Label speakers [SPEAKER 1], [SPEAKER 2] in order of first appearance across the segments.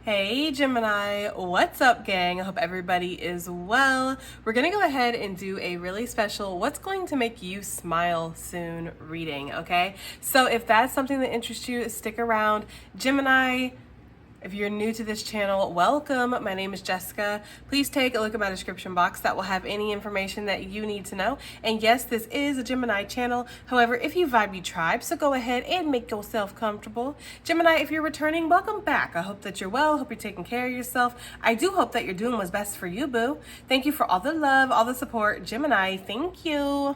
[SPEAKER 1] Hey Gemini, what's up gang? I hope everybody is well. We're gonna go ahead and do a really special what's going to make you smile soon reading, okay? So if that's something that interests you, stick around. Gemini, if you're new to this channel, welcome. My name is Jessica. Please take a look at my description box. That will have any information that you need to know. And yes, this is a Gemini channel. However, if you vibe, you tribe, so go ahead and make yourself comfortable. Gemini, if you're returning, welcome back. I hope that you're well. Hope you're taking care of yourself. I do hope that you're doing what's best for you, boo. Thank you for all the love, all the support. Gemini, thank you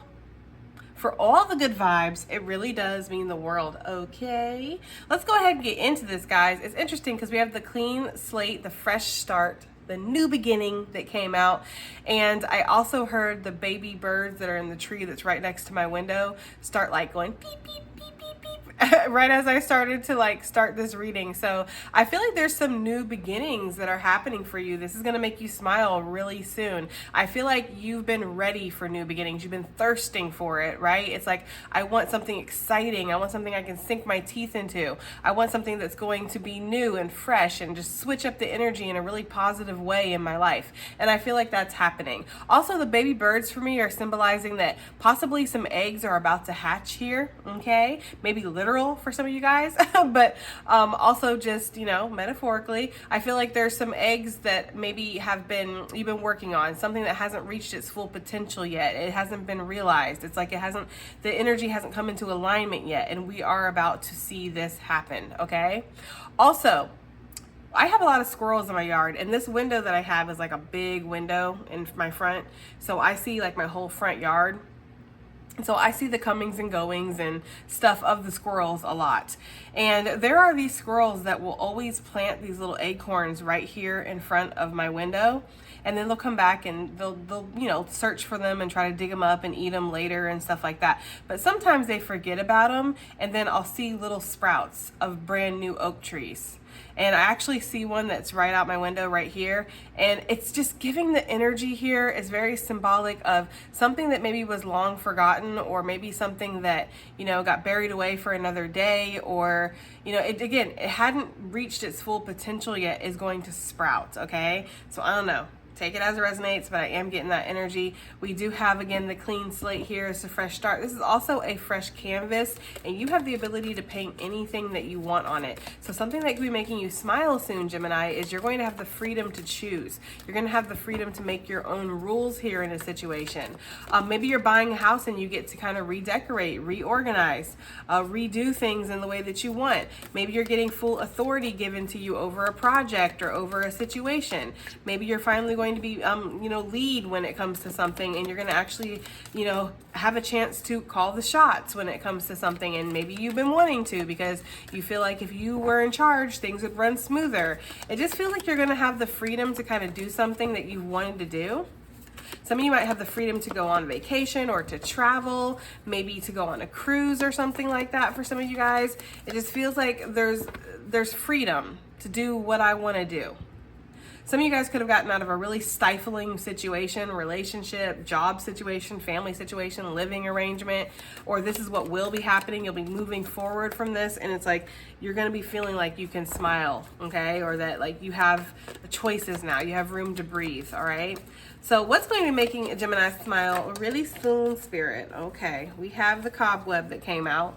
[SPEAKER 1] for all the good vibes. It really does mean the world. Okay, let's go ahead and get into this, guys. It's interesting because we have the clean slate, the fresh start, the new beginning that came out. And I also heard the baby birds that are in the tree that's right next to my window start like going beep, beep, beep, beep, beep. Right as I started to start this reading. So I feel like there's some new beginnings that are happening for you. This is going to make you smile really soon. I feel like you've been ready for new beginnings. You've been thirsting for it, right? It's like, I want something exciting. I want something I can sink my teeth into. I want something that's going to be new and fresh and just switch up the energy in a really positive way in my life. And I feel like that's happening. Also, the baby birds for me are symbolizing that possibly some eggs are about to hatch here, okay? Maybe literal for some of you guys, but also just, metaphorically, I feel like there's some eggs that maybe you've been working on, something that hasn't reached its full potential yet. It hasn't been realized. It's like the energy hasn't come into alignment yet, and we are about to see this happen, okay? Also, I have a lot of squirrels in my yard, and this window that I have is like a big window in my front, so I see like my whole front yard. So I see the comings and goings and stuff of the squirrels a lot. And there are these squirrels that will always plant these little acorns right here in front of my window. And then they'll come back and they'll search for them and try to dig them up and eat them later and stuff like that. But sometimes they forget about them, and then I'll see little sprouts of brand new oak trees. And I actually see one that's right out my window right here. And it's just giving the energy here is very symbolic of something that maybe was long forgotten, or maybe something that, got buried away for another day, or, it hadn't reached its full potential yet, is going to sprout, okay? So I don't know. Take it as it resonates, but I am getting that energy. We do have, again, the clean slate here. It's a fresh start. This is also a fresh canvas, and you have the ability to paint anything that you want on it. So something that could be making you smile soon, Gemini, is you're going to have the freedom to choose. You're going to have the freedom to make your own rules here in a situation. Maybe you're buying a house and you get to kind of redecorate, reorganize, redo things in the way that you want. Maybe you're getting full authority given to you over a project or over a situation. Maybe you're finally going to be lead when it comes to something, and you're going to actually have a chance to call the shots when it comes to something, and maybe you've been wanting to because you feel like if you were in charge things would run smoother. It just feels like you're going to have the freedom to kind of do something that you've wanted to do. Some of you might have the freedom to go on vacation or to travel, maybe to go on a cruise or something like that. For some of you guys, it just feels like there's freedom to do what I want to do. Some of you guys could have gotten out of a really stifling situation, relationship, job situation, family situation, living arrangement, or this is what will be happening. You'll be moving forward from this, and it's like you're going to be feeling like you can smile, okay? Or that like you have choices now. You have room to breathe, all right? So what's going to be making a Gemini smile really soon, Spirit? Okay, we have the cobweb that came out.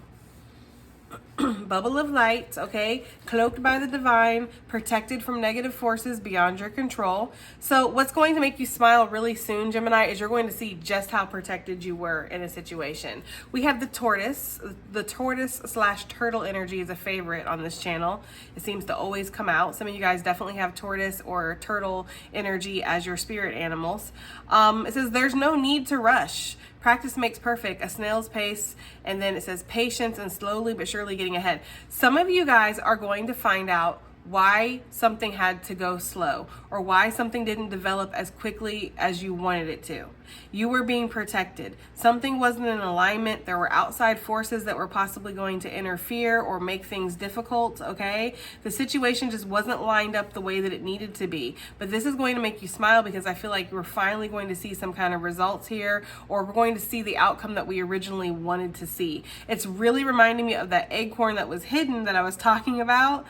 [SPEAKER 1] Bubble of light, okay, cloaked by the divine, protected from negative forces beyond your control. So what's going to make you smile really soon, Gemini, is you're going to see just how protected you were in a situation. We have the tortoise. The tortoise/turtle energy is a favorite on this channel. It seems to always come out. Some of you guys definitely have tortoise or turtle energy as your spirit animals. It says there's no need to rush. Practice makes perfect, a snail's pace, and then it says patience and slowly but surely getting ahead. Some of you guys are going to find out why something had to go slow, or why something didn't develop as quickly as you wanted it to. You were being protected. Something wasn't in alignment. There were outside forces that were possibly going to interfere or make things difficult, okay? The situation just wasn't lined up the way that it needed to be. But this is going to make you smile because I feel like we're finally going to see some kind of results here, or we're going to see the outcome that we originally wanted to see. It's really reminding me of that acorn that was hidden that I was talking about.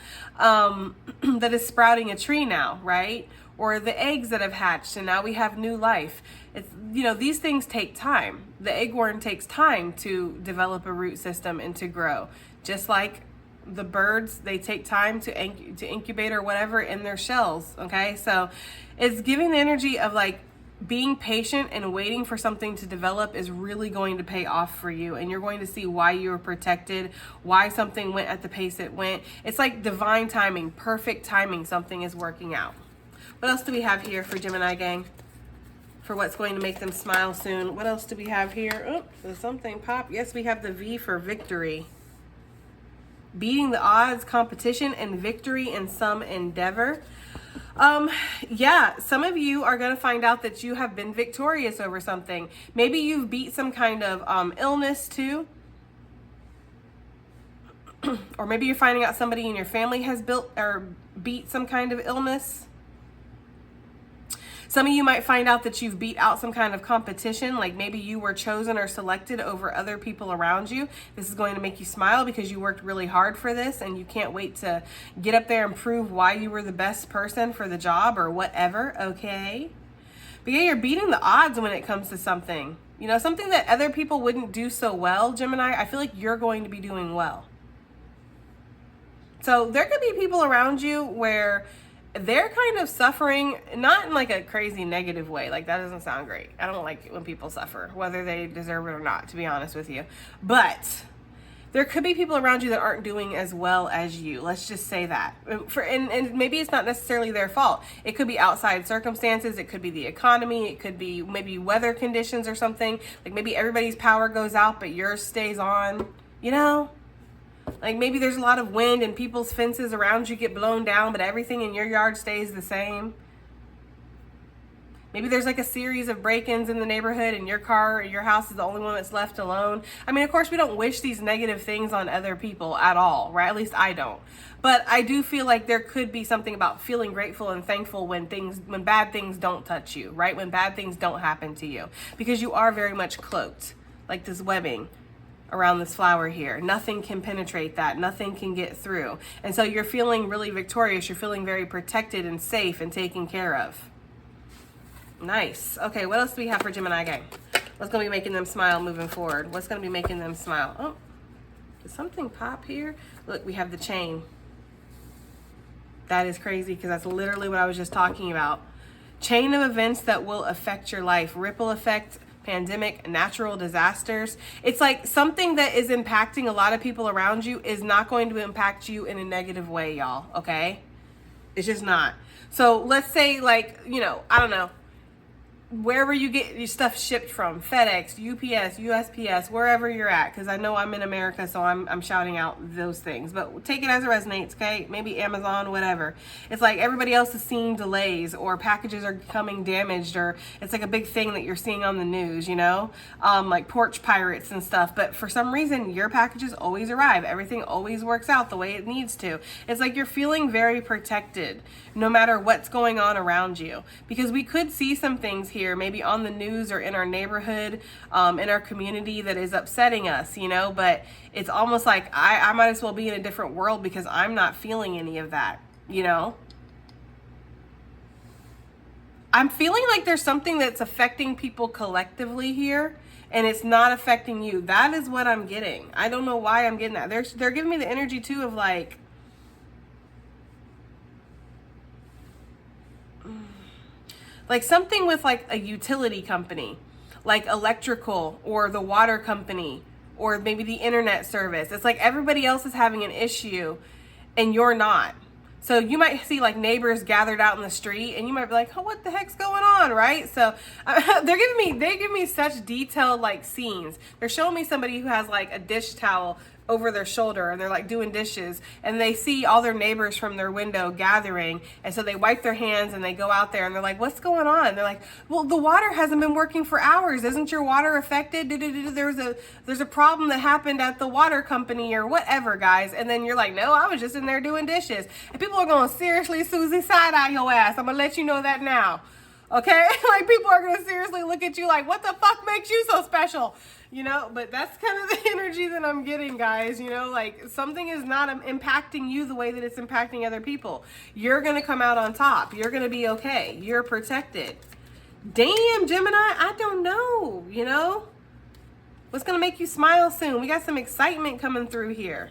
[SPEAKER 1] that is sprouting a tree now, right? Or the eggs that have hatched and now we have new life. It's, you know, these things take time. The eggworm takes time to develop a root system and to grow. Just like the birds, they take time to incubate or whatever in their shells, okay? So it's giving the energy of like being patient and waiting for something to develop is really going to pay off for you. And you're going to see why you were protected, why something went at the pace it went. It's like divine timing, perfect timing. Something is working out. What else do we have here for Gemini gang? For what's going to make them smile soon. What else do we have here? Oh, does something pop? Yes, we have the V for victory. Beating the odds, competition, and victory in some endeavor. Yeah, some of you are going to find out that you have been victorious over something. Maybe you've beat some kind of illness too. Or maybe you're finding out somebody in your family has beat some kind of illness. Some of you might find out that you've beat out some kind of competition, like maybe you were chosen or selected over other people around you. This is going to make you smile because you worked really hard for this and you can't wait to get up there and prove why you were the best person for the job or whatever, okay? But yeah, you're beating the odds when it comes to something. You know, something that other people wouldn't do so well, Gemini, I feel like you're going to be doing well. So there could be people around you where they're kind of suffering, not in like a crazy negative way. Like that doesn't sound great. I don't like it when people suffer, whether they deserve it or not, to be honest with you. But there could be people around you that aren't doing as well as you. Let's just say that. And maybe it's not necessarily their fault. It could be outside circumstances. It could be the economy. It could be maybe weather conditions or something. Like maybe everybody's power goes out, but yours stays on, you know? Like maybe there's a lot of wind and people's fences around you get blown down, but everything in your yard stays the same. Maybe there's like a series of break-ins in the neighborhood and your car or your house is the only one that's left alone. I mean, of course, we don't wish these negative things on other people at all, right? At least I don't. But I do feel like there could be something about feeling grateful and thankful when bad things don't touch you, right? When bad things don't happen to you, because you are very much cloaked, like this webbing around this flower here. Nothing can penetrate that. Nothing can get through. And so you're feeling really victorious. You're feeling very protected and safe and taken care of. Nice. Okay, what else do we have for Gemini gang? What's going to be making them smile moving forward? What's going to be making them smile? Oh, did something pop here? Look, we have the chain. That is crazy because that's literally what I was just talking about. Chain of events that will affect your life. Ripple effect, pandemic, natural disasters. It's like something that is impacting a lot of people around you is not going to impact you in a negative way, y'all, okay? It's just not. So let's say like, you know, I don't know, wherever you get your stuff shipped from, FedEx, UPS, USPS, wherever you're at, because I know I'm in America, so I'm shouting out those things. But take it as it resonates, okay? Maybe Amazon, whatever. It's like everybody else is seeing delays or packages are coming damaged, or it's like a big thing that you're seeing on the news, you know? Like porch pirates and stuff. But for some reason, your packages always arrive. Everything always works out the way it needs to. It's like you're feeling very protected no matter what's going on around you. Because we could see some things here, maybe on the news or in our neighborhood, in our community that is upsetting us, you know, but it's almost like I might as well be in a different world because I'm not feeling any of that, you know. I'm feeling like there's something that's affecting people collectively here and it's not affecting you. That is what I'm getting. I don't know why I'm getting that. They're giving me the energy too of like something with like a utility company, like electrical or the water company or maybe the internet service. It's like everybody else is having an issue and you're not. So you might see like neighbors gathered out in the street and you might be like, oh, what the heck's going on, right? So they give me such detailed like scenes. They're showing me somebody who has like a dish towel over their shoulder and they're like doing dishes and they see all their neighbors from their window gathering, and so they wipe their hands and they go out there and they're like, what's going on? They're like, well, the water hasn't been working for hours. Isn't your water affected? There's a problem that happened at the water company or whatever, guys. And then you're like, no, I was just in there doing dishes. And people are going, seriously, Susie, side-eye your ass. I'm gonna let you know that now. Okay? Like, people are gonna seriously look at you like, what the fuck makes you so special? You know, but that's kind of the energy that I'm getting, guys. You know, like, something is not impacting you the way that it's impacting other people. You're gonna come out on top. You're gonna be okay. You're protected. Damn, Gemini, I don't know, you know? What's gonna make you smile soon? We got some excitement coming through here.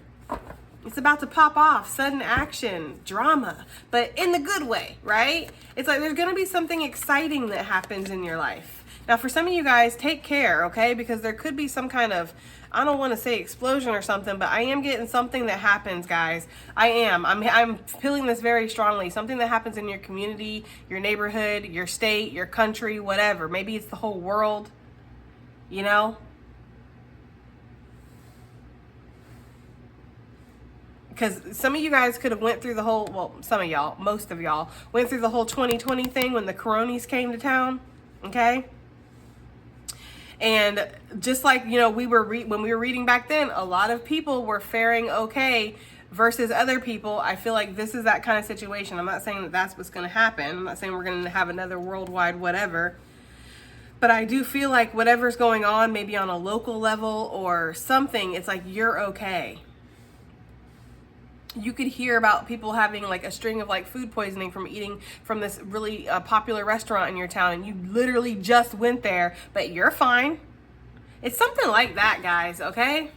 [SPEAKER 1] It's about to pop off, sudden action, drama, but in the good way, right? It's like there's gonna be something exciting that happens in your life. Now, for some of you guys, take care, okay? Because there could be some kind of, I don't want to say explosion or something, but I am getting something that happens, guys. I'm feeling this very strongly. Something that happens in your community, your neighborhood, your state, your country, whatever. Maybe it's the whole world, you know? Because some of you guys could have went through the whole, well, some of y'all, most of y'all, went through the whole 2020 thing when the coronies came to town, okay? And just like, you know, when we were reading back then, a lot of people were faring okay versus other people. I feel like this is that kind of situation. I'm not saying that that's what's going to happen. I'm not saying we're going to have another worldwide whatever. But I do feel like whatever's going on, maybe on a local level or something, it's like you're okay. You could hear about people having like a string of like food poisoning from eating from this really popular restaurant in your town, and you literally just went there, but you're fine. It's something like that, guys, okay?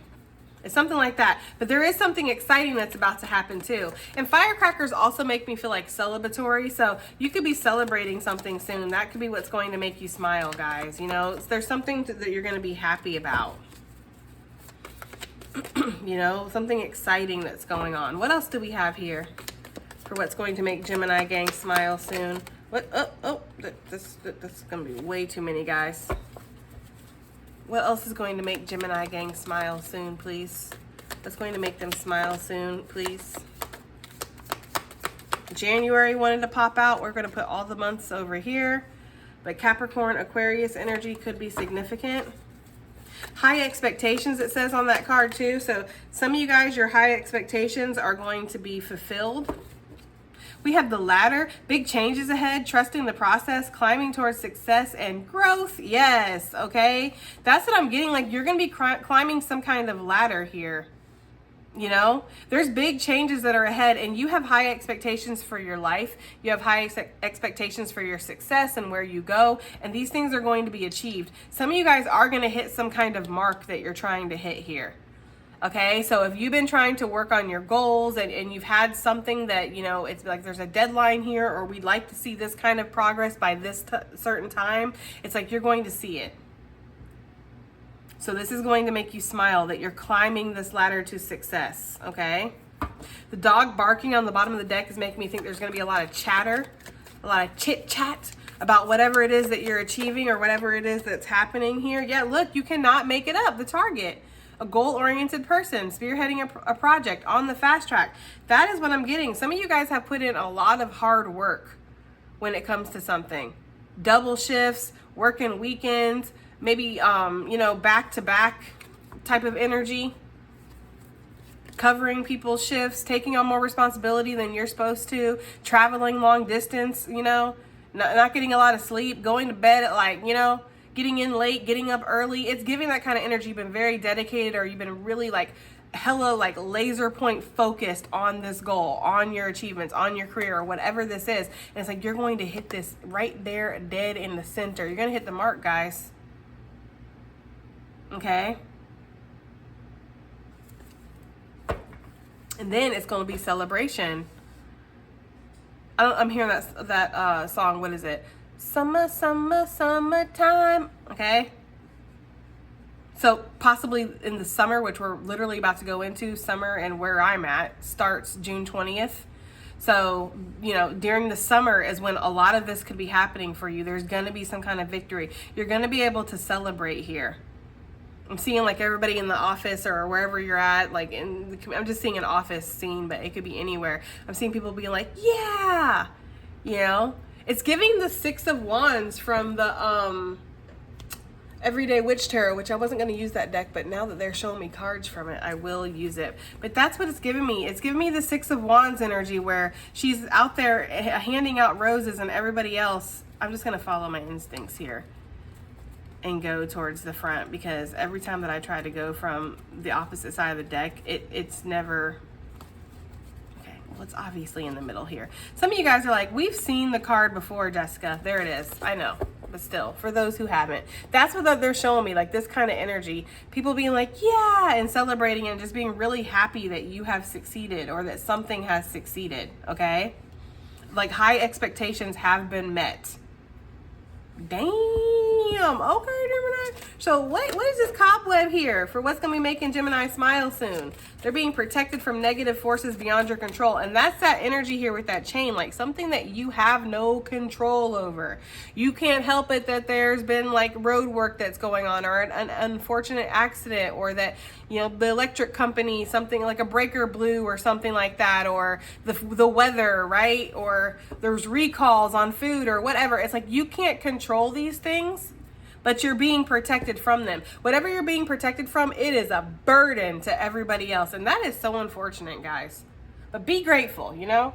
[SPEAKER 1] It's something like that. But there is something exciting that's about to happen too. And firecrackers also make me feel like celebratory, so you could be celebrating something soon. That could be what's going to make you smile, guys. You know, there's something that you're going to be happy about. You know, something exciting that's going on. What else do we have here for what's going to make Gemini gang smile soon? What? This is going to be way too many, guys. What else is going to make Gemini gang smile soon, please? What's going to make them smile soon, please? January wanted to pop out. We're going to put all the months over here. But Capricorn, Aquarius energy could be significant. High expectations, it says on that card too. So some of you guys, your high expectations are going to be fulfilled. We have the ladder, big changes ahead, trusting the process, climbing towards success and growth. Yes, okay. That's what I'm getting. Like, you're going to be climbing some kind of ladder here. You know, there's big changes that are ahead, and you have high expectations for your life. You have high expectations for your success and where you go, and these things are going to be achieved. Some of you guys are going to hit some kind of mark that you're trying to hit here. Okay, so if you've been trying to work on your goals and you've had something that, you know, it's like there's a deadline here, or we'd like to see this kind of progress by this certain time, it's like you're going to see it. So this is going to make you smile that you're climbing this ladder to success, okay? The dog barking on the bottom of the deck is making me think there's going to be a lot of chatter, a lot of chit-chat about whatever it is that you're achieving or whatever it is that's happening here. Yeah, look, you cannot make it up. The target, a goal-oriented person, spearheading a project on the fast track. That is what I'm getting. Some of you guys have put in a lot of hard work when it comes to something. Double shifts, working weekends, maybe, you know, back-to-back type of energy, covering people's shifts, taking on more responsibility than you're supposed to, traveling long distance, you know, not getting a lot of sleep, going to bed at like, you know, getting in late, getting up early. It's giving that kind of energy. You've been very dedicated, or you've been really like hella like laser point focused on this goal, on your achievements, on your career, or whatever this is. And it's like you're going to hit this right there, dead in the center. You're going to hit the mark, guys. Okay? And then it's going to be celebration. I'm hearing that song. What is it? Summer, summer, summertime. Okay? So possibly in the summer, which we're literally about to go into, summer and where I'm at starts June 20th. So, you know, during the summer is when a lot of this could be happening for you. There's going to be some kind of victory. You're going to be able to celebrate here. I'm seeing like everybody in the office or wherever you're at, like I'm just seeing an office scene, but it could be anywhere. I'm seeing people being like, yeah, you know, it's giving the 6 of Wands from the Everyday Witch Tarot, which I wasn't going to use that deck, but now that they're showing me cards from it, I will use it. But that's what it's giving me. It's giving me the Six of Wands energy where she's out there handing out roses and everybody else. I'm just going to follow my instincts here and go towards the front, because every time that I try to go from the opposite side of the deck, it's never... Okay, well, it's obviously in the middle here. Some of you guys are like, we've seen the card before, Jessica. There it is. I know. But still, for those who haven't, that's what they're showing me, like this kind of energy, people being like, yeah, and celebrating and just being really happy that you have succeeded or that something has succeeded. Okay, like high expectations have been met. Damn. Okay, Gemini. So what is this cobweb here for what's going to be making Gemini smile soon? They're being protected from negative forces beyond your control. And that's that energy here with that chain, like something that you have no control over. You can't help it that there's been like road work that's going on, or an unfortunate accident, or that, you know, the electric company, something like a breaker blew or something like that, or the weather, right? Or there's recalls on food or whatever. It's like you can't control these things, but you're being protected from them. Whatever you're being protected from, it is a burden to everybody else. And that is so unfortunate, guys. But be grateful, you know?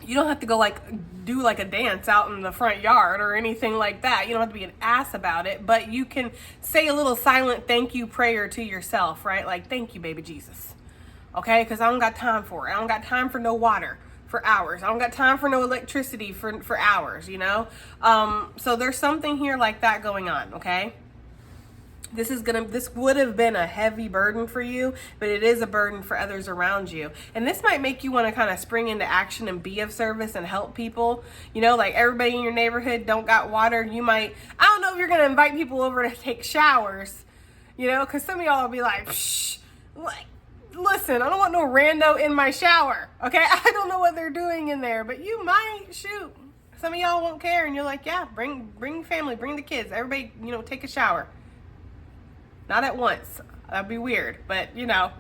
[SPEAKER 1] You don't have to go like do like a dance out in the front yard or anything like that. You don't have to be an ass about it, but you can say a little silent thank you prayer to yourself, right? Like, thank you, baby Jesus. Okay? Because I don't got time for it. I don't got time for no water for hours. I don't got time for no electricity for hours, you know? So there's something here like that going on, okay? This would have been a heavy burden for you, but it is a burden for others around you. And this might make you want to kind of spring into action and be of service and help people. You know, like everybody in your neighborhood don't got water. You might, I don't know if you're going to invite people over to take showers, you know, because some of y'all will be like, psh, like, listen, I don't want no rando in my shower, okay? I don't know what they're doing in there, but you might, shoot. Some of y'all won't care, and you're like, yeah, bring family, bring the kids. Everybody, you know, take a shower. Not at once. That'd be weird, but, you know,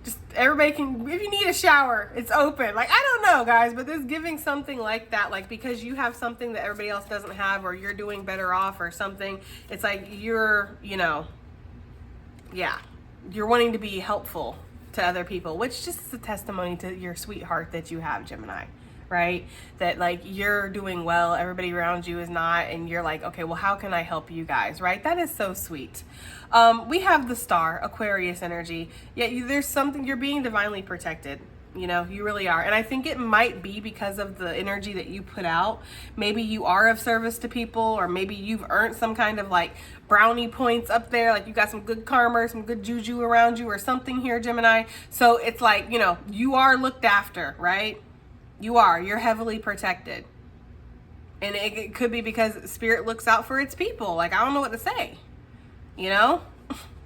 [SPEAKER 1] just everybody can, if you need a shower, it's open. Like, I don't know, guys, but this giving something like that, like because you have something that everybody else doesn't have, or you're doing better off or something, it's like you're, you know, yeah, you're wanting to be helpful to other people, which just is a testimony to your sweetheart that you have, Gemini, right? That like you're doing well, everybody around you is not, and you're like, okay, well, how can I help you guys, right? That is so sweet. We have the star, Aquarius energy. Yeah, there's something, you're being divinely protected. You know, you really are. And I think it might be because of the energy that you put out. Maybe you are of service to people, or maybe you've earned some kind of like brownie points up there. Like you got some good karma, some good juju around you or something here, Gemini. So it's like, you know, you are looked after, right? You are. You're heavily protected. And it could be because Spirit looks out for its people. Like, I don't know what to say. You know?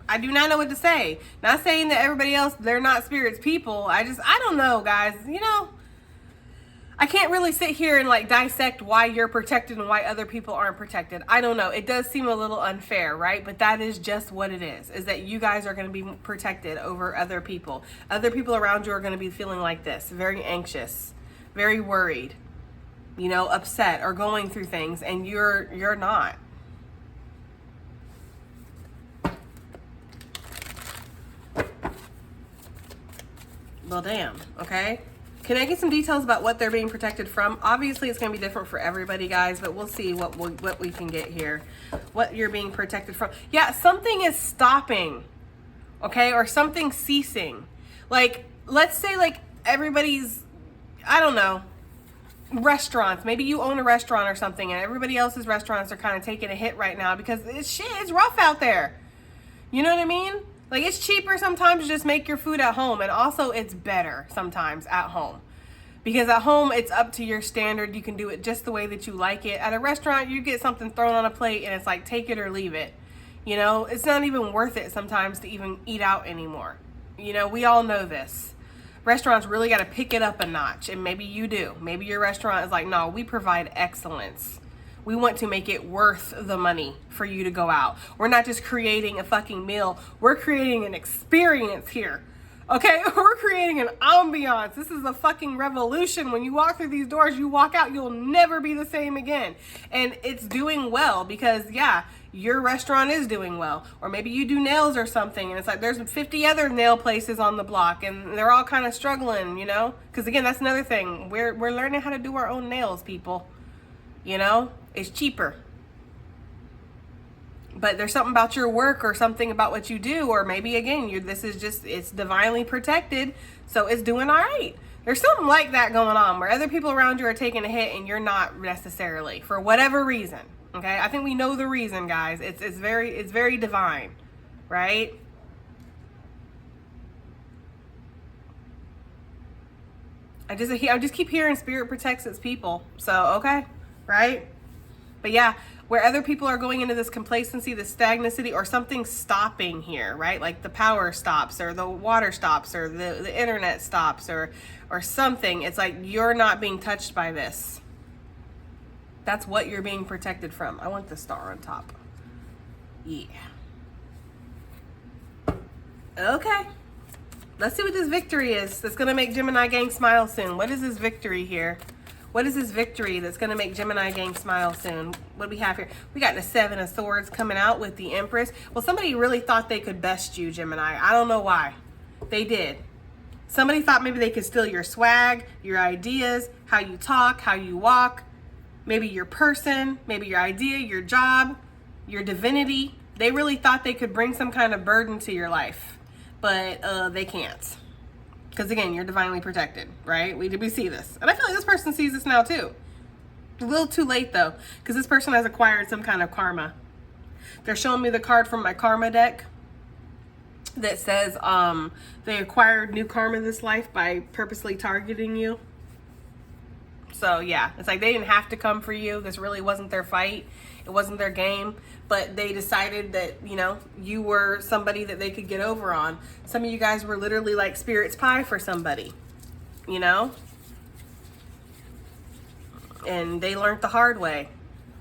[SPEAKER 1] I do not know what to say. Not saying that everybody else, they're not Spirit's people. I don't know, guys. You know, I can't really sit here and like dissect why you're protected and why other people aren't protected. I don't know. It does seem a little unfair, right? But that is just what it is that you guys are going to be protected over other people. Other people around you are going to be feeling like this, very anxious, very worried, you know, upset or going through things, and you're not. Well, damn. Okay. Can I get some details about what they're being protected from? Obviously, it's going to be different for everybody, guys, but we'll see what we can get here. What you're being protected from. Yeah, something is stopping, okay, or something ceasing. Like, let's say, like, everybody's, I don't know, restaurants. Maybe you own a restaurant or something, and everybody else's restaurants are kind of taking a hit right now because it's rough out there. You know what I mean? Like, it's cheaper sometimes to just make your food at home. And also, it's better sometimes at home. Because at home, it's up to your standard. You can do it just the way that you like it. At a restaurant, you get something thrown on a plate, and it's like, take it or leave it. You know, it's not even worth it sometimes to even eat out anymore. You know, we all know this. Restaurants really got to pick it up a notch. And maybe you do. Maybe your restaurant is like, no, we provide excellence. We want to make it worth the money for you to go out. We're not just creating a fucking meal. We're creating an experience here. Okay, we're creating an ambiance. This is a fucking revolution. When you walk through these doors, you walk out, you'll never be the same again. And it's doing well because, yeah, your restaurant is doing well. Or maybe you do nails or something, and it's like there's 50 other nail places on the block, and they're all kind of struggling, you know? Because, again, that's another thing. We're learning how to do our own nails, people. You know? It's cheaper. But there's something about your work or something about what you do, or maybe again, it's divinely protected, so it's doing all right. There's something like that going on where other people around you are taking a hit and you're not necessarily, for whatever reason. Okay, I think we know the reason, guys. It's very divine, right? I just keep hearing spirit protects its people. So okay, right? But yeah, where other people are going into this complacency, this stagnancy, or something stopping here, right? Like the power stops, or the water stops, or the internet stops, or something. It's like you're not being touched by this. That's what you're being protected from. I want the star on top. Yeah. Okay. Let's see what this victory is that's going to make Gemini gang smile soon. What is this victory here? What is this victory that's going to make Gemini gang smile soon? What do we have here? We got the 7 of Swords coming out with the Empress. Well, somebody really thought they could best you, Gemini. I don't know why. They did. Somebody thought maybe they could steal your swag, your ideas, how you talk, how you walk, maybe your person, maybe your idea, your job, your divinity. They really thought they could bring some kind of burden to your life, but they can't. Because again, you're divinely protected, right? We see this. And I feel like this person sees this now too. A little too late though, because this person has acquired some kind of karma. They're showing me the card from my karma deck that says they acquired new karma this life by purposely targeting you. So yeah, it's like they didn't have to come for you. This really wasn't their fight. It wasn't their game, but they decided that, you know, you were somebody that they could get over on. Some of you guys were literally like spirit's pie for somebody, you know? And they learned the hard way.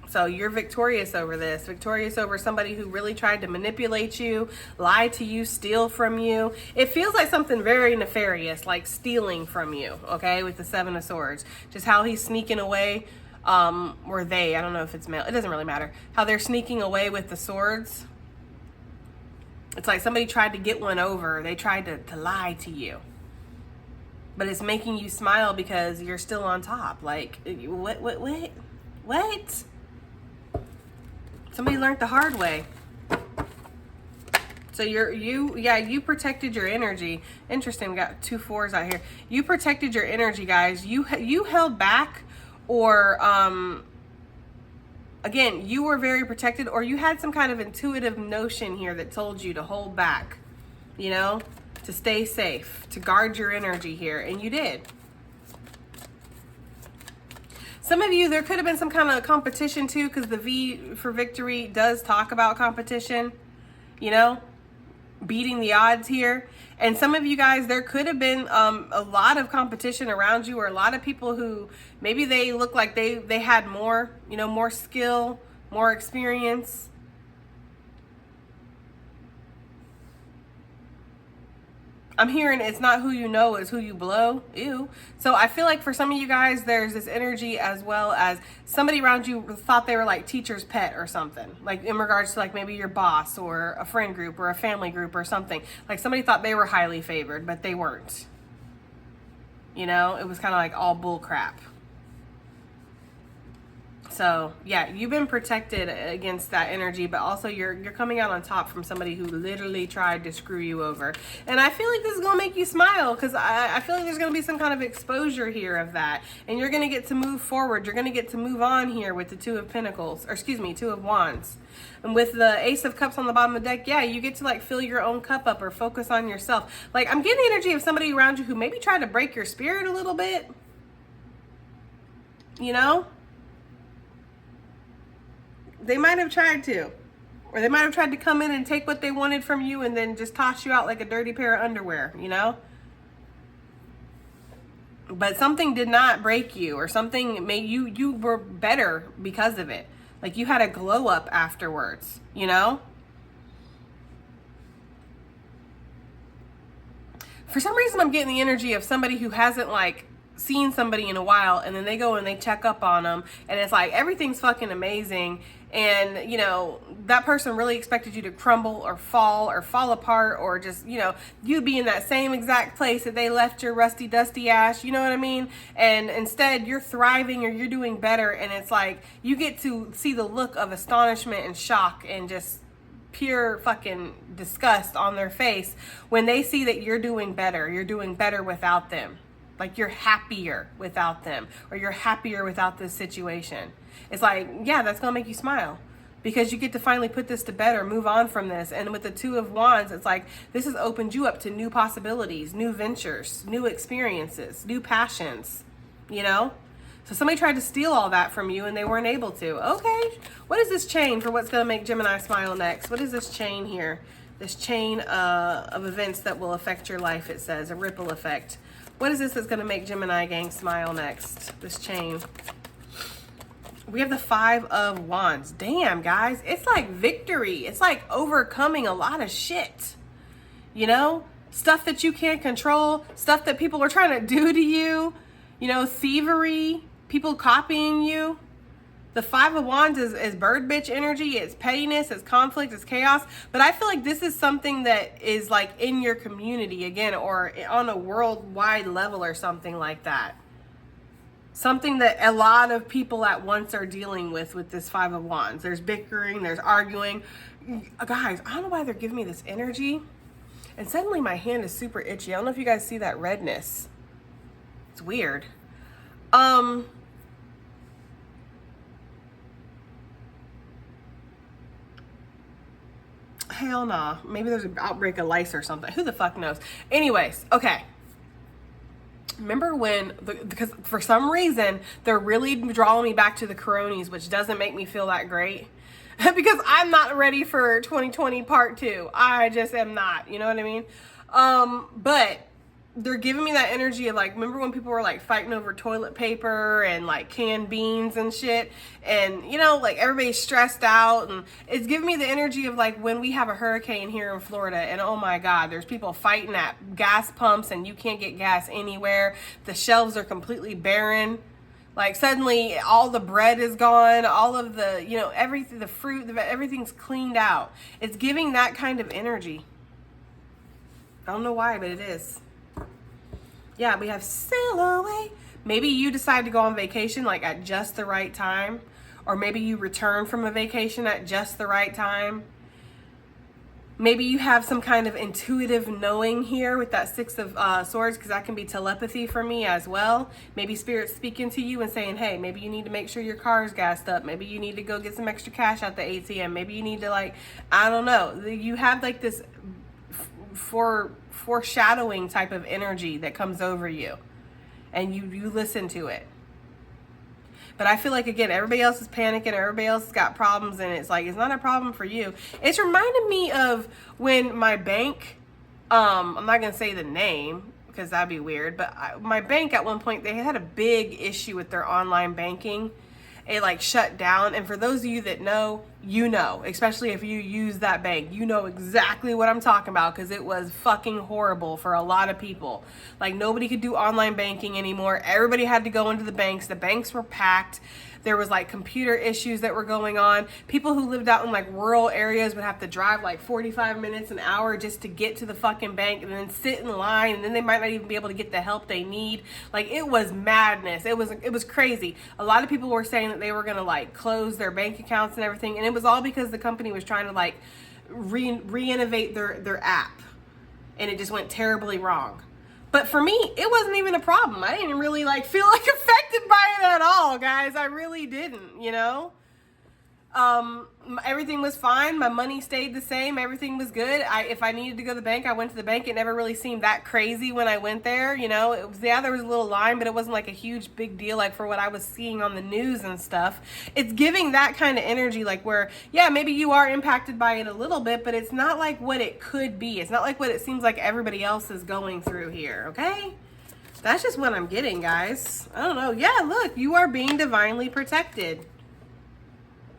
[SPEAKER 1] So you're victorious over this, victorious over somebody who really tried to manipulate you, lie to you, steal from you. It feels like something very nefarious, like stealing from you, okay, with the 7 of Swords. Just how he's sneaking away, or they, I don't know if it's male, it doesn't really matter, how they're sneaking away with the swords. It's like somebody tried to get one over. They tried to lie to you. But it's making you smile because you're still on top. Like, what? Somebody learned the hard way. So you protected your energy. Interesting, we got 2 4s out here. You protected your energy, guys. You held back, or again, you were very protected, or you had some kind of intuitive notion here that told you to hold back, you know, to stay safe, to guard your energy here, and you did. Some of you, there could have been some kind of competition too, because the V for victory does talk about competition, you know, beating the odds here. And some of you guys, there could have been a lot of competition around you, or a lot of people who maybe they look like they had more, you know, more skill, more experience. I'm hearing it's not who you know, it's who you blow. Ew. So I feel like for some of you guys, there's this energy as well as somebody around you thought they were like teacher's pet or something. Like in regards to like maybe your boss or a friend group or a family group or something. Like somebody thought they were highly favored, but they weren't. You know, it was kind of like all bull crap. So yeah, you've been protected against that energy, but also you're coming out on top from somebody who literally tried to screw you over. And I feel like this is gonna make you smile, because I feel like there's gonna be some kind of exposure here of that, and you're gonna get to move forward. You're gonna get to move on here with the 2 of Pentacles, or excuse me, 2 of Wands. And with the Ace of Cups on the bottom of the deck, yeah, you get to like fill your own cup up or focus on yourself. Like I'm getting the energy of somebody around you who maybe tried to break your spirit a little bit, you know? They might have tried to, or they might have tried to come in and take what they wanted from you and then just toss you out like a dirty pair of underwear, you know? But something did not break you, or something made you were better because of it. Like you had a glow up afterwards, you know? For some reason, I'm getting the energy of somebody who hasn't like seen somebody in a while, and then they go and they check up on them, and it's like everything's fucking amazing, and you know that person really expected you to crumble or fall apart, or just, you know, you be in that same exact place that they left your rusty dusty ass, you know what I mean? And instead you're thriving or you're doing better, and it's like you get to see the look of astonishment and shock and just pure fucking disgust on their face when they see that you're doing better without them. Like you're happier without them, or you're happier without this situation. It's like, yeah, that's gonna make you smile because you get to finally put this to bed or move on from this. And with the Two of Wands, it's like this has opened you up to new possibilities, new ventures, new experiences, new passions, you know? So somebody tried to steal all that from you and they weren't able to. Okay, what is this chain for what's gonna make Gemini smile next? What is this chain here? This chain of events that will affect your life, it says, a ripple effect. What is this that's going to make Gemini gang smile next? This chain. We have the Five of Wands. Damn, guys. It's like victory. It's like overcoming a lot of shit. You know? Stuff that you can't control. Stuff that people are trying to do to you. You know, thievery. People copying you. The Five of Wands is bird bitch energy. It's pettiness, it's conflict, it's chaos. But I feel like this is something that is like in your community again, or on a worldwide level or something like that. Something that a lot of people at once are dealing with this Five of Wands. There's bickering, there's arguing. Guys, I don't know why they're giving me this energy. And suddenly my hand is super itchy. I don't know if you guys see that redness. It's weird. Hell nah. Maybe there's an outbreak of lice or something. Who the fuck knows? Anyways, okay. Remember when, because for some reason, they're really drawing me back to the Coronies, which doesn't make me feel that great. Because I'm not ready for 2020 part 2. I just am not. You know what I mean? But they're giving me that energy of like, remember when people were like fighting over toilet paper and like canned beans and shit, and you know, like everybody's stressed out, and it's giving me the energy of like when we have a hurricane here in Florida, and oh my god, there's people fighting at gas pumps and you can't get gas anywhere. The shelves are completely barren. Like suddenly all the bread is gone, all of the, you know, everything, the fruit, everything's cleaned out. It's giving that kind of energy. I don't know why, but it is. Yeah, we have sail away. Maybe you decide to go on vacation like at just the right time. Or maybe you return from a vacation at just the right time. Maybe you have some kind of intuitive knowing here with that Six of Swords, because that can be telepathy for me as well. Maybe Spirit's speaking to you and saying, hey, maybe you need to make sure your car is gassed up. Maybe you need to go get some extra cash at the ATM. Maybe you need to like, I don't know. You have like this foreshadowing type of energy that comes over you, and you listen to it. But I feel like, again, everybody else is panicking, everybody else has got problems, and it's like, it's not a problem for you. It's reminded me of when my bank, I'm not going to say the name because that'd be weird, but my bank at one point, they had a big issue with their online banking. It like shut down. And for those of you that know, you know, especially if you use that bank, you know exactly what I'm talking about, because it was fucking horrible for a lot of people. Like nobody could do online banking anymore. Everybody had to go into the banks. The banks were packed. There was like computer issues that were going on. People who lived out in like rural areas would have to drive like 45 minutes an hour just to get to the fucking bank, and then sit in line, and then they might not even be able to get the help they need. Like it was madness. It was crazy. A lot of people were saying that they were going to like close their bank accounts and everything. And it was all because the company was trying to like re-innovate their app, and it just went terribly wrong. But for me, it wasn't even a problem. I didn't really like feel like affected by it at all, guys. I really didn't, you know? Everything was fine. My money stayed the same. Everything was good. If I needed to go to the bank, I went to the bank. It never really seemed that crazy when I went there, you know? It was, yeah, there was a little line, but it wasn't like a huge big deal like for what I was seeing on the news and stuff. It's giving that kind of energy, like where, yeah, maybe you are impacted by it a little bit, but it's not like what it could be. It's not like what it seems like everybody else is going through here, okay? That's just what I'm getting, guys. I don't know. Yeah, look, you are being divinely protected.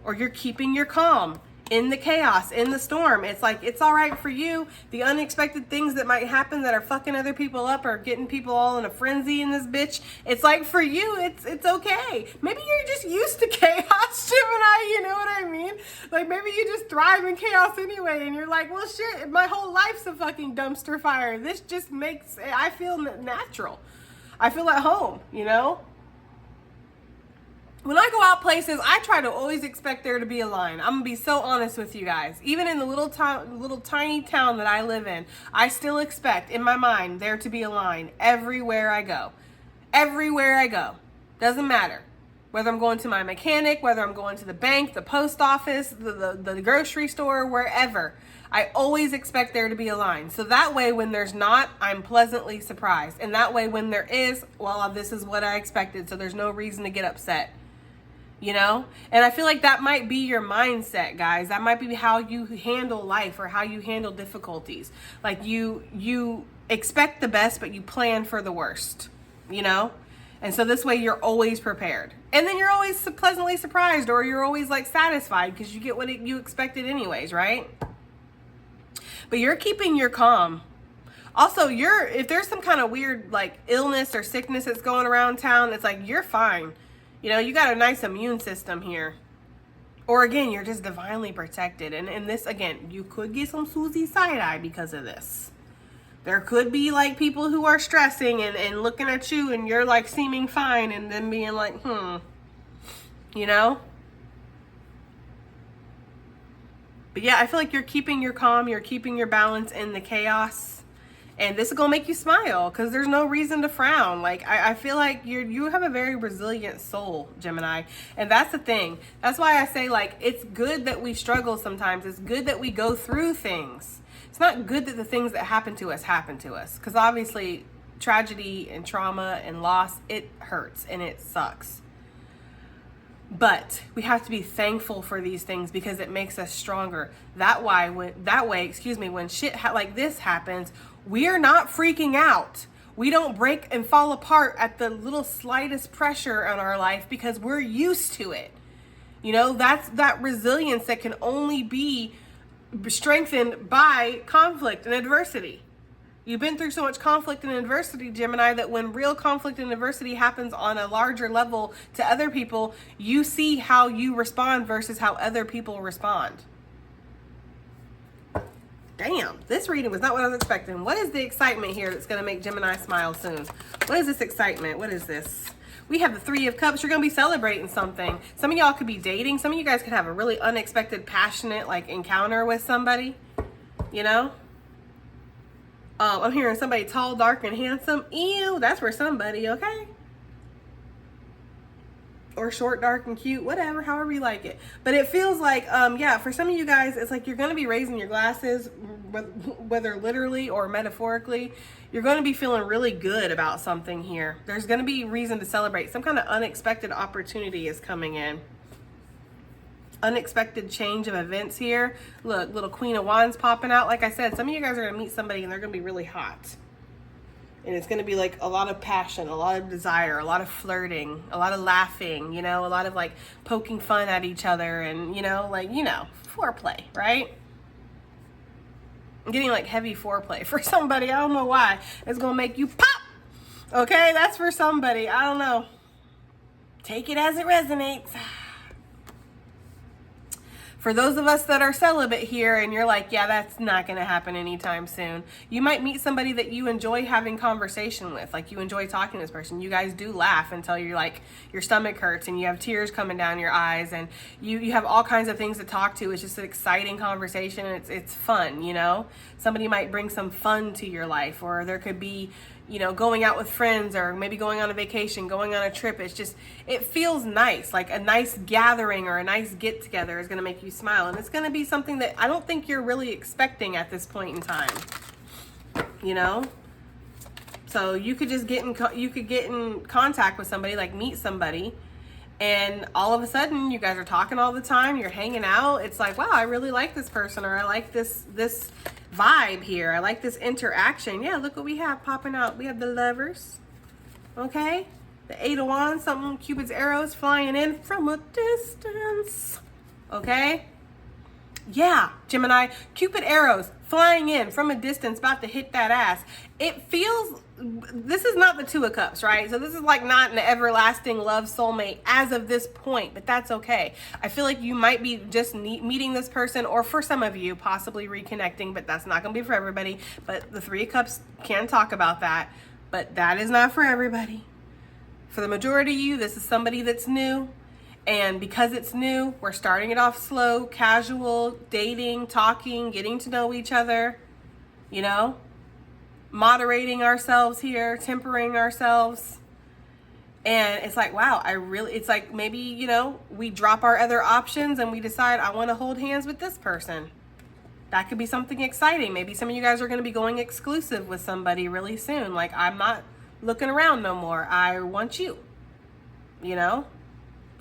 [SPEAKER 1] Or you're keeping your calm in the chaos, in the storm. It's like, it's all right for you. The unexpected things that might happen that are fucking other people up or getting people all in a frenzy in this bitch. It's like, for you, it's okay. Maybe you're just used to chaos, Gemini, you know what I mean? Like, maybe you just thrive in chaos anyway, and you're like, well, shit, my whole life's a fucking dumpster fire. This just makes, I feel natural. I feel at home, you know? When I go out places, I try to always expect there to be a line. I'm gonna be so honest with you guys. Even in the little tiny town that I live in, I still expect in my mind there to be a line everywhere I go. Everywhere I go. Doesn't matter. Whether I'm going to my mechanic, whether I'm going to the bank, the post office, the grocery store, wherever. I always expect there to be a line. So that way when there's not, I'm pleasantly surprised. And that way when there is, well, this is what I expected. So there's no reason to get upset. You know? And I feel like that might be your mindset, guys. That might be how you handle life or how you handle difficulties. Like you expect the best, but you plan for the worst, you know? And so this way you're always prepared. And then you're always pleasantly surprised, or you're always like satisfied because you get what you expected anyways, right? But you're keeping your calm. Also, if there's some kind of weird like illness or sickness that's going around town, it's like you're fine. You know, you got a nice immune system here. Or again, you're just divinely protected. And this, again, you could get some Susie side-eye because of this. There could be like people who are stressing and looking at you and you're like seeming fine and then being like, you know? But yeah, I feel like you're keeping your calm, you're keeping your balance in the chaos. And this is going to make you smile because there's no reason to frown. Like, I feel like you have a very resilient soul, Gemini. And that's the thing. That's why I say, like, it's good that we struggle sometimes. It's good that we go through things. It's not good that the things that happen to us. Because obviously, tragedy and trauma and loss, it hurts and it sucks. But we have to be thankful for these things because it makes us stronger. That way, when shit like this happens, we are not freaking out. We don't break and fall apart at the little slightest pressure in our life because we're used to it. You know, that's that resilience that can only be strengthened by conflict and adversity. You've been through so much conflict and adversity, Gemini, that when real conflict and adversity happens on a larger level to other people, you see how you respond versus how other people respond. Damn, this reading was not what I was expecting. What is the excitement here that's going to make Gemini smile soon? What is this excitement? What is this? We have the Three of Cups. You're going to be celebrating something. Some of y'all could be dating. Some of you guys could have a really unexpected, passionate, like, encounter with somebody. You know? I'm hearing somebody tall, dark, and handsome. Ew, that's for somebody, okay? Or short, dark, and cute, whatever, however you like it. But it feels like, yeah, for some of you guys, it's like you're going to be raising your glasses, whether literally or metaphorically. You're going to be feeling really good about something here. There's going to be reason to celebrate. Some kind of unexpected opportunity is coming in. Unexpected change of events here. Look, little Queen of Wands popping out. Like I said, some of you guys are going to meet somebody and they're going to be really hot. And it's going to be like a lot of passion, a lot of desire, a lot of flirting, a lot of laughing, you know, a lot of like poking fun at each other and, you know, like, you know, foreplay, right? I'm getting like heavy foreplay for somebody. I don't know why. It's going to make you pop. Okay, that's for somebody. I don't know. Take it as it resonates. For those of us that are celibate here and you're like, yeah, that's not going to happen anytime soon. You might meet somebody that you enjoy having conversation with. Like you enjoy talking to this person. You guys do laugh until you're like, your stomach hurts and you have tears coming down your eyes and you have all kinds of things to talk to. It's just an exciting conversation. And it's fun, you know? Somebody might bring some fun to your life, or there could be, you know, going out with friends or maybe going on a vacation, going on a trip. It's just, it feels nice. Like a nice gathering or a nice get together is going to make you smile. And it's going to be something that I don't think you're really expecting at this point in time, you know? So you could just get in contact with somebody, like meet somebody, and all of a sudden you guys are talking all the time. You're hanging out. It's like, wow, I really like this person, or I like this vibe here. I like this interaction. Yeah, look what we have popping out. We have the Lovers. Okay? The Eight of Wands, something, Cupid's arrows flying in from a distance. Okay? Yeah, Gemini, Cupid arrows flying in from a distance, about to hit that ass. It feels, this is not the Two of Cups, right? So this is like not an everlasting love soulmate as of this point, but that's okay. I feel like you might be just meeting this person, or for some of you, possibly reconnecting, but that's not going to be for everybody. But the Three of Cups can talk about that, but that is not for everybody. For the majority of you, this is somebody that's new. And because it's new, we're starting it off slow, casual, dating, talking, getting to know each other, you know, moderating ourselves here, tempering ourselves. And it's like, wow, it's like maybe, you know, we drop our other options and we decide, I want to hold hands with this person. That could be something exciting. Maybe some of you guys are going to be going exclusive with somebody really soon. Like, I'm not looking around no more. I want you, you know?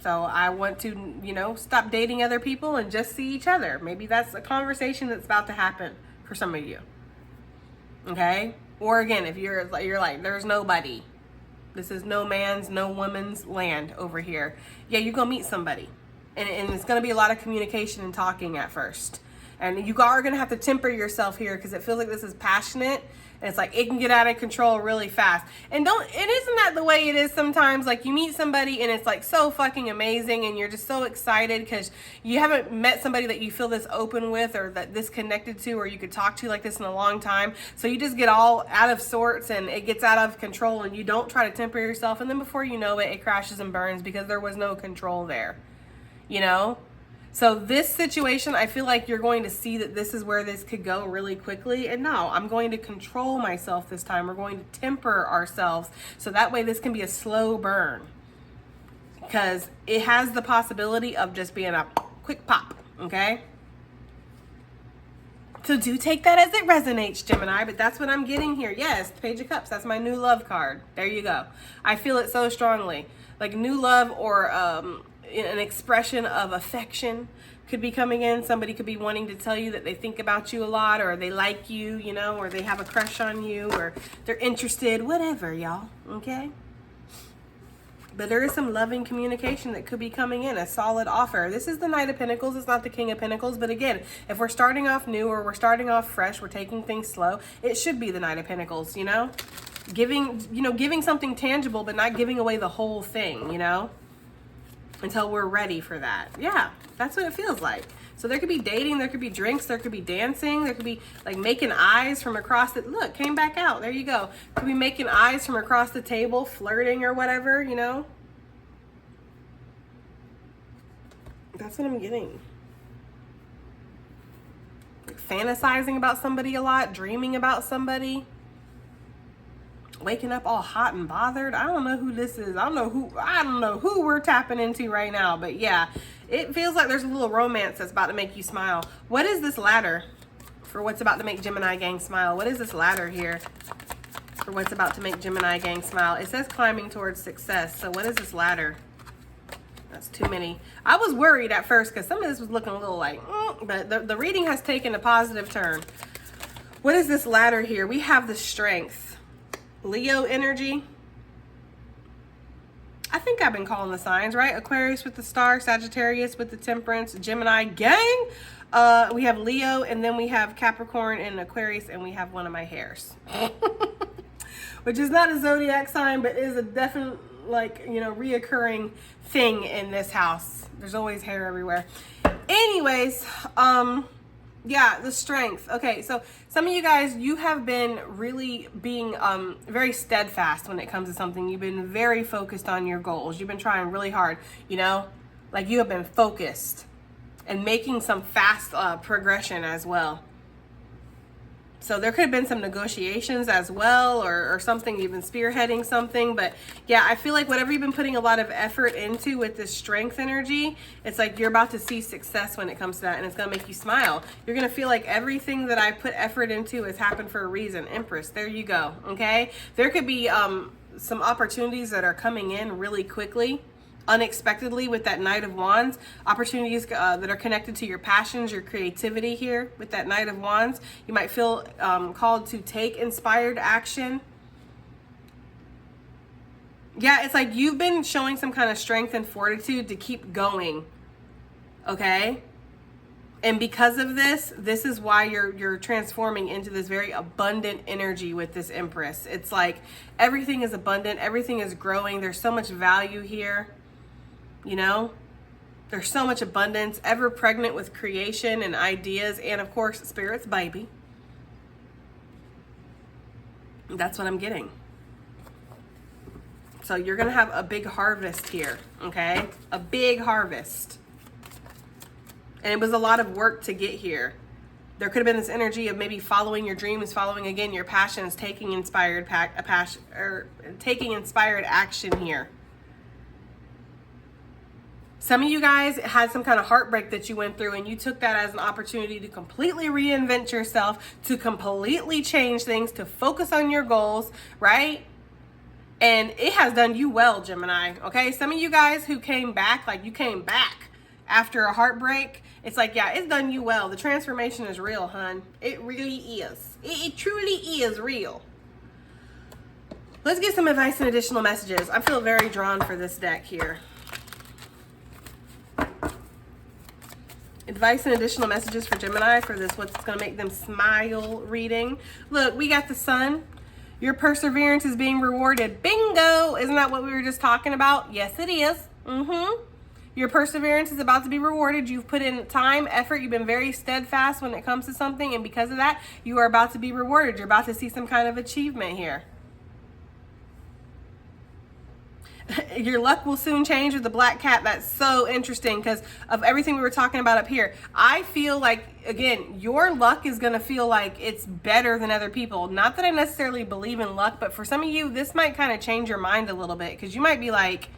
[SPEAKER 1] So I want to, you know, stop dating other people and just see each other. Maybe that's a conversation that's about to happen for some of you. Okay? Or again, if you're like, there's nobody. This is no man's, no woman's land over here. Yeah, you're going to meet somebody. And it's going to be a lot of communication and talking at first. And you are going to have to temper yourself here because it feels like this is passionate. And it's like it can get out of control really fast. And isn't that the way it is sometimes? Like you meet somebody and it's like so fucking amazing and you're just so excited because you haven't met somebody that you feel this open with or that this connected to or you could talk to like this in a long time. So you just get all out of sorts and it gets out of control and you don't try to temper yourself. And then before you know it, it crashes and burns because there was no control there, you know? So this situation, I feel like you're going to see that this is where this could go really quickly. And no, I'm going to control myself this time. We're going to temper ourselves. So that way this can be a slow burn. Because it has the possibility of just being a quick pop, okay? So do take that as it resonates, Gemini, but that's what I'm getting here. Yes, Page of Cups, that's my new love card. There you go. I feel it so strongly. Like new love or an expression of affection could be coming in. Somebody could be wanting to tell you that they think about you a lot or they like you, you know, or they have a crush on you or they're interested, whatever, y'all, okay? But there is some loving communication that could be coming in, a solid offer. This is the Knight of Pentacles. It's not the King of Pentacles. But again, if we're starting off new or we're starting off fresh, we're taking things slow, it should be the Knight of Pentacles, you know? Giving something tangible, but not giving away the whole thing, you know? Until we're ready for that. Yeah, that's what it feels like. So there could be dating, there could be drinks, there could be dancing, there could be like making eyes from across the, look, came back out, there you go. Could be making eyes from across the table, flirting or whatever, you know? That's what I'm getting. Like fantasizing about somebody a lot, dreaming about somebody. Waking up all hot and bothered. I don't know who this is. I don't know who we're tapping into right now. But yeah, it feels like there's a little romance that's about to make you smile. What is this ladder for what's about to make Gemini gang smile? What is this ladder here for what's about to make Gemini gang smile? It says climbing towards success. So what is this ladder? That's too many. I was worried at first because some of this was looking a little like, but the reading has taken a positive turn. What is this ladder here? We have the Strength. Leo energy. I think I've been calling the signs, right? Aquarius with the Star, Sagittarius with the Temperance, Gemini gang. We have Leo, and then we have Capricorn and Aquarius, and we have one of my hairs. Which is not a zodiac sign, but is a definite, like, you know, reoccurring thing in this house. There's always hair everywhere. Anyways, yeah, the Strength. Okay, so some of you guys, you have been really being very steadfast when it comes to something. You've been very focused on your goals. You've been trying really hard, you know? Like you have been focused and making some fast progression as well. So there could have been some negotiations as well or something. You've been spearheading something. But yeah, I feel like whatever you've been putting a lot of effort into with this Strength energy, it's like you're about to see success when it comes to that. And it's going to make you smile. You're going to feel like everything that I put effort into has happened for a reason. Empress, there you go. Okay. There could be some opportunities that are coming in really quickly, unexpectedly with that Knight of Wands. Opportunities that are connected to your passions, your creativity here with that Knight of Wands. You might feel called to take inspired action. Yeah, it's like you've been showing some kind of strength and fortitude to keep going. Okay? And because of this, this is why you're transforming into this very abundant energy with this Empress. It's like everything is abundant, everything is growing. There's so much value here, you know? There's so much abundance, ever pregnant with creation and ideas, and of course, Spirit's baby. That's what I'm getting. So you're gonna have a big harvest here, okay? A big harvest. And it was a lot of work to get here. There could have been this energy of maybe following your dreams, following again your passions, taking inspired taking inspired action here. Some of you guys had some kind of heartbreak that you went through, and you took that as an opportunity to completely reinvent yourself, to completely change things, to focus on your goals, right? And it has done you well, Gemini, okay? Some of you guys who came back, like you came back after a heartbreak, it's like, yeah, it's done you well. The transformation is real, hun. It really is. It truly is real. Let's get some advice and additional messages. I feel very drawn for this deck here. Advice and additional messages for Gemini for this, what's going to make them smile reading. Look, we got the Sun. Your perseverance is being rewarded. Bingo! Isn't that what we were just talking about? Yes, it is. Your perseverance is about to be rewarded. You've put in time, effort. You've been very steadfast when it comes to something. And because of that, you are about to be rewarded. You're about to see some kind of achievement here. Your luck will soon change with the black cat. That's so interesting because of everything we were talking about up here. I feel like, again, your luck is going to feel like it's better than other people. Not that I necessarily believe in luck, but for some of you, this might kind of change your mind a little bit because you might be like,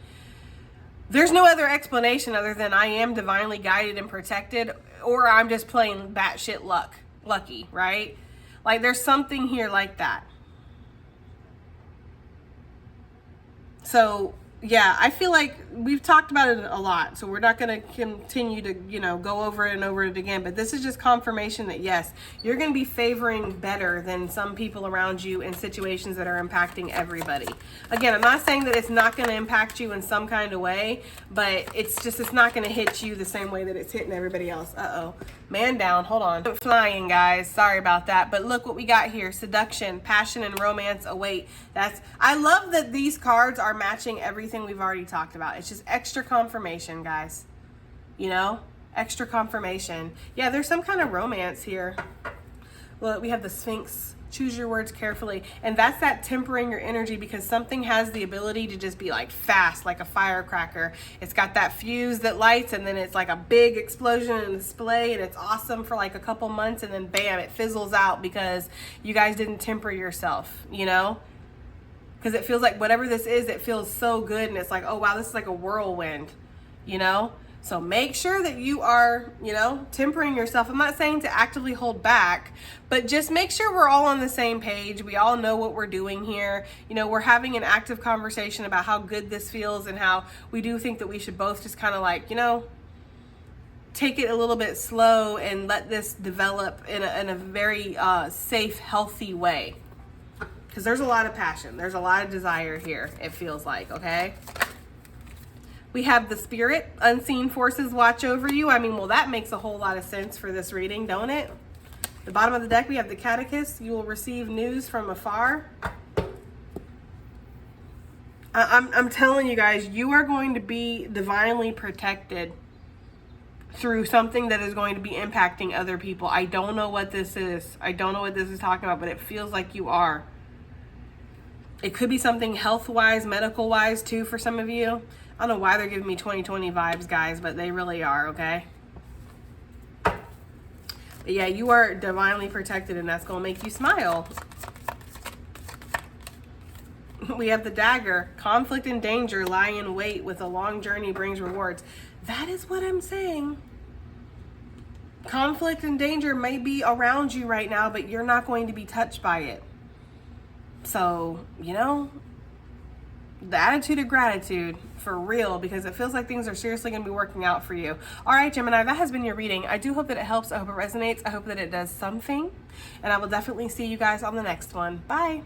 [SPEAKER 1] there's no other explanation other than I am divinely guided and protected, or I'm just plain batshit lucky, right? Like there's something here like that. So yeah, I feel like we've talked about it a lot, so we're not going to continue to, go over it and over it again. But this is just confirmation that, yes, you're going to be favoring better than some people around you in situations that are impacting everybody. Again, I'm not saying that it's not going to impact you in some kind of way, but it's not going to hit you the same way that it's hitting everybody else. Uh-oh. Man down. Hold on. I'm flying, guys. Sorry about that. But look what we got here. Seduction, passion, and romance await. I love that these cards are matching everything we've already talked about. It's just extra confirmation, guys. Extra confirmation. Yeah, there's some kind of romance here. Well, we have the Sphinx. Choose your words carefully. And that's that tempering your energy, because something has the ability to just be like fast, like a firecracker. It's got that fuse that lights, and then it's like a big explosion and display, and it's awesome for like a couple months, and then bam, it fizzles out because you guys didn't temper yourself, Because it feels like whatever this is, it feels so good, and it's like, oh wow, this is like a whirlwind, So make sure that you are, tempering yourself. I'm not saying to actively hold back, but just make sure we're all on the same page. We all know what we're doing here. We're having an active conversation about how good this feels and how we do think that we should both just kind of like, take it a little bit slow and let this develop in a very safe, healthy way. Because there's a lot of passion. There's a lot of desire here, it feels like, okay? We have the Spirit. Unseen forces watch over you. Well, that makes a whole lot of sense for this reading, don't it? The bottom of the deck, we have the Catechist. You will receive news from afar. I'm telling you guys, you are going to be divinely protected through something that is going to be impacting other people. I don't know what this is. I don't know what this is talking about, but it feels like you are. It could be something health-wise, medical-wise, too, for some of you. I don't know why they're giving me 2020 vibes, guys, but they really are, okay? But yeah, you are divinely protected, and that's going to make you smile. We have the Dagger. Conflict and danger lie in wait. With a long journey brings rewards. That is what I'm saying. Conflict and danger may be around you right now, but you're not going to be touched by it. So, the attitude of gratitude for real, because it feels like things are seriously going to be working out for you. All right, Gemini, that has been your reading. I do hope that it helps. I hope it resonates. I hope that it does something. And I will definitely see you guys on the next one. Bye.